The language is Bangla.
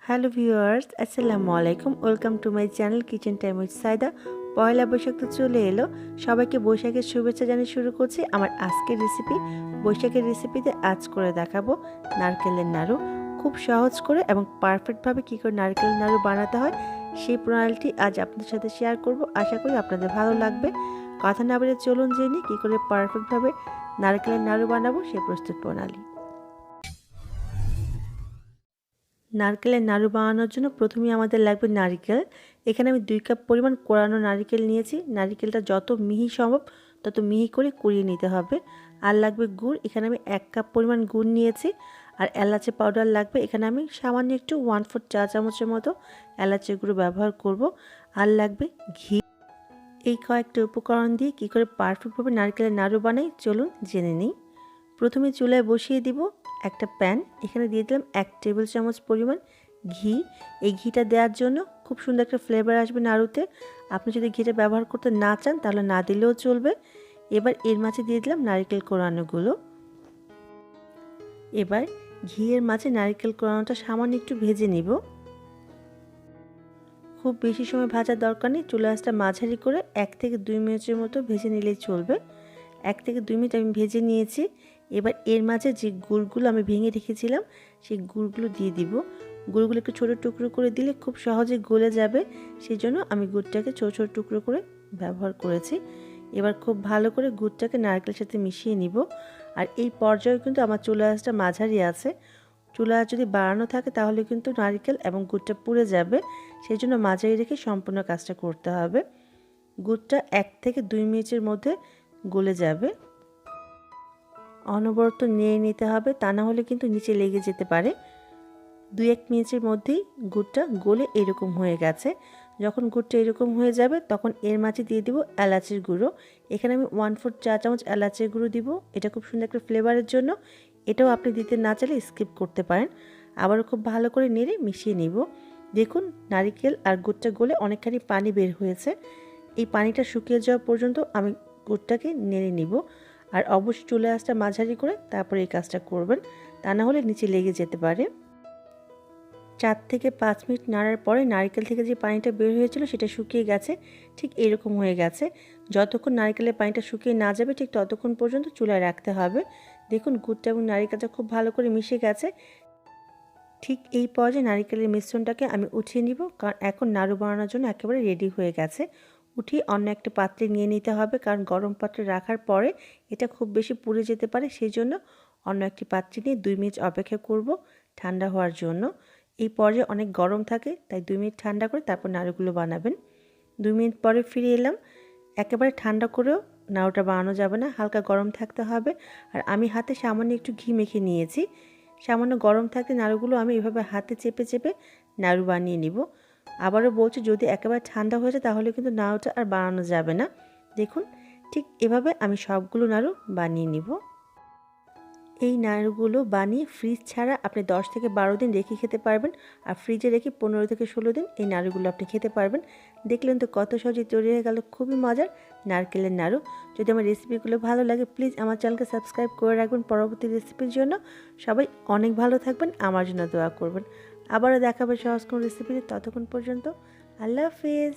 হ্যালো ভিউয়ার্স, আসসালামু আলাইকুম। Welcome to my channel kitchen time with Saida. Poila Boishakh তো চলে এলো, সবাইকে বৈশাখের শুভেচ্ছা জানিয়ে শুরু করছি আমার আজকের রেসিপি। বৈশাখের রেসিপিতে আজ করে দেখাবো নারকেলের নাড়ু। খুব সহজ করে এবং পারফেক্টভাবে কী করে নারকেলের নাড়ু বানাতে হয় সেই প্রণালীটি আজ আপনাদের সাথে শেয়ার করব। আশা করি আপনাদের ভালো লাগবে। কথা না বলে চলুন জেনে কী করে পারফেক্টভাবে নারকেলের নাড়ু বানাবো সেই প্রস্তুত প্রণালী। নারকেলের নাড়ু বানানোর জন্য প্রথমেই আমাদের লাগবে নারকেল। এখানে আমি 2 কাপ পরিমাণ কোরানো নারকেল নিয়েছি। নারকেলটা যত মিহি সম্ভব তত মিহি করে কুড়িয়ে নিতে হবে। আর লাগবে গুড়, এখানে আমি 1 কাপ পরিমাণ গুড় নিয়েছি। আর এলাচের পাউডার লাগবে, এখানে আমি সামান্য একটু 1/4 চা চামচের মতো এলাচের গুঁড়ো ব্যবহার করব। আর লাগবে ঘি। এই কয়েকটা উপকরণ দিয়ে কী করে পারফেক্টভাবে নারকেলের নাড়ু বানাই চলুন জেনে নিই। প্রথমে চুলায় বসিয়ে দিব একটা প্যান। এখানে দিয়ে দিলাম 1 টেবিল চামচ পরিমাণ ঘি। এই ঘিটা দেওয়ার জন্য খুব সুন্দর একটা ফ্লেভার আসবে নাড়ুতে। আপনি যদি ঘিটা ব্যবহার করতে না চান তাহলে না দিলেও চলবে। এবার এর মাঝে দিয়ে দিলাম নারকেল কোরানোগুলো। এবার ঘিয়ের মাঝে নারকেল কোরানোটা সামান্য একটু ভেজে নিব। খুব বেশি সময় ভাজার দরকার নেই, চুলা আঁচটা মাঝারি করে 1 থেকে 2 মিনিটের মতো ভেজে নিলেই চলবে। 1 থেকে 2 মিনিট আমি ভেজে নিয়েছি। এবার এর মাঝে যে গুড়গুলো আমি ভেঙে রেখেছিলাম সেই গুড়গুলো দিয়ে দিব। গুড়গুলো একটু ছোটো টুকরো করে দিলে খুব সহজে গলে যাবে, সেই জন্য আমি গুড়টাকে ছোটো ছোটো টুকরো করে ব্যবহার করেছি। এবার খুব ভালো করে গুড়টাকে নারকেলের সাথে মিশিয়ে নিব। আর এই পর্যায়ে কিন্তু আমার চুলা আঁচটা মাঝারি আছে। চুলা যদি বাড়ানো থাকে তাহলে কিন্তু নারকেল এবং গুড়টা পুড়ে যাবে, সেই জন্য মাঝারি রেখে সম্পূর্ণ কাজটা করতে হবে। গুড়টা 1 থেকে 2 মিনিটের মধ্যে গলে যাবে। অনবরত নেড়ে নিতে হবে, তা না হলে কিন্তু নিচে লেগে যেতে পারে। 2-1 মিনিটের মধ্যেই গুড়টা গলে এরকম হয়ে গেছে। যখন গুড়টা এরকম হয়ে যাবে তখন এর মাঝে দিয়ে দিব এলাচের গুঁড়ো। এখানে আমি 1/4 চা চামচ এলাচের গুঁড়ো দিব। এটা খুব সুন্দর একটা ফ্লেভারের জন্য। এটাও আপনি দিতে না চাইলে স্কিপ করতে পারেন। আবারও খুব ভালো করে নেড়ে মিশিয়ে নিব। দেখুন নারকেল আর গুড়টা গলে অনেকখানি পানি বের হয়েছে। এই পানিটা শুকিয়ে যাওয়া পর্যন্ত আমি গুড়টাকে নেড়ে নিব। আর অবশ্যই চুলা আঁচটা মাঝারি করে তারপরে এই কাজটা করবেন, তা না হলে নিচে লেগে যেতে পারে। 4 থেকে 5 মিনিট নাড়ার পরে নারকেল থেকে যে পানিটা বের হয়েছিল সেটা শুকিয়ে গেছে, ঠিক এরকম হয়ে গেছে। যতক্ষণ নারকেলের পানিটা শুকিয়ে না যাবে ঠিক ততক্ষণ পর্যন্ত চুলায় রাখতে হবে। দেখুন গুড়টা এবং নারকেলটা খুব ভালো করে মিশে গেছে। ঠিক এই পর্যায়ে নারকেলের মিশ্রণটাকে আমি উঠিয়ে নিব, কারণ এখন নাড়ু বানানোর জন্য একেবারে রেডি হয়ে গেছে। উঠিয়ে অন্য একটা পাত্রে নিয়ে নিতে হবে, কারণ গরম পাত্রে রাখার পরে এটা খুব বেশি পুড়ে যেতে পারে, সেই জন্য অন্য একটি পাত্রে নিয়ে 2 মিনিট অপেক্ষা করব ঠান্ডা হওয়ার জন্য। এই পর্যায়ে অনেক গরম থাকে, তাই 2 মিনিট ঠান্ডা করে তারপর নাড়ুগুলো বানাবেন। 2 মিনিট পরে ফিরে এলাম। একেবারে ঠান্ডা করেও নাড়ুটা বানানো যাবে না, হালকা গরম থাকতে হবে। আর আমি হাতে সামান্য একটু ঘি মেখে নিয়েছি। সামান্য গরম থাকতে নাড়ুগুলো আমি এভাবে হাতে চেপে চেপে নাড়ু বানিয়ে নিব। আবারও বলছি, যদি একেবারে ঠান্ডা হয়ে যায় তাহলে কিন্তু নাড়ুটা আর বানানো যাবে না। দেখুন ঠিক এভাবে আমি সবগুলো নাড়ু বানিয়ে নিব। এই নাড়ুগুলো বানিয়ে ফ্রিজ ছাড়া আপনি 10 থেকে 12 দিন রেখে খেতে পারবেন। আর ফ্রিজে রেখে 15 থেকে 16 দিন এই নাড়ুগুলো আপনি খেতে পারবেন। দেখলেন তো কত সহজে তৈরি হয়ে গেল খুবই মজার নারকেলের নাড়ু। যদি আমার রেসিপিগুলো ভালো লাগে প্লিজ আমার চ্যানেলকে সাবস্ক্রাইব করে রাখবেন পরবর্তী রেসিপির জন্য। সবাই অনেক ভালো থাকবেন, আমার জন্য দোয়া করবেন। আবারও দেখাবে সহজ কোনো রেসিপিতে, ততক্ষণ পর্যন্ত আল্লাহ হাফেজ।